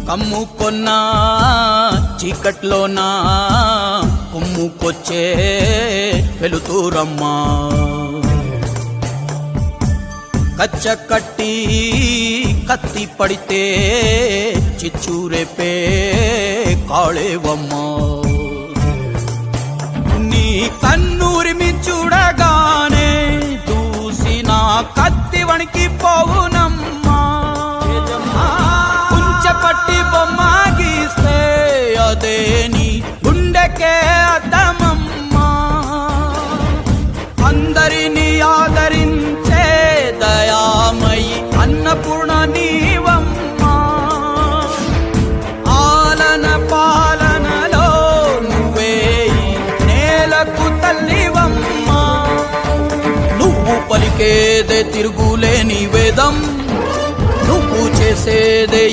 కమ్ముకొన్నా చీకట్లోనా కుమ్ముకొచ్చే వెలుతురమ్మా కచ్చ కట్టి కత్తి పడితే చిచ్చూరేపే కాళేవమ్మా నీ కన్నూరిమి చూడగానే చూసిన కత్తి వణికి పోవునమ్మా కుంచెపట్టి బొమ్మ గీస్తే అదే నీ గుండెకే అద్దమమ్మా అందరినీ ఆదరించే దయామయి అన్నపూర్ణ నీవమ్మా ఆలన పాలనలో నువ్వే నేలకు తల్లివమ్మా నువ్వు పలికేదే తిరుగులేని వేదం నువ్వు చేసేదే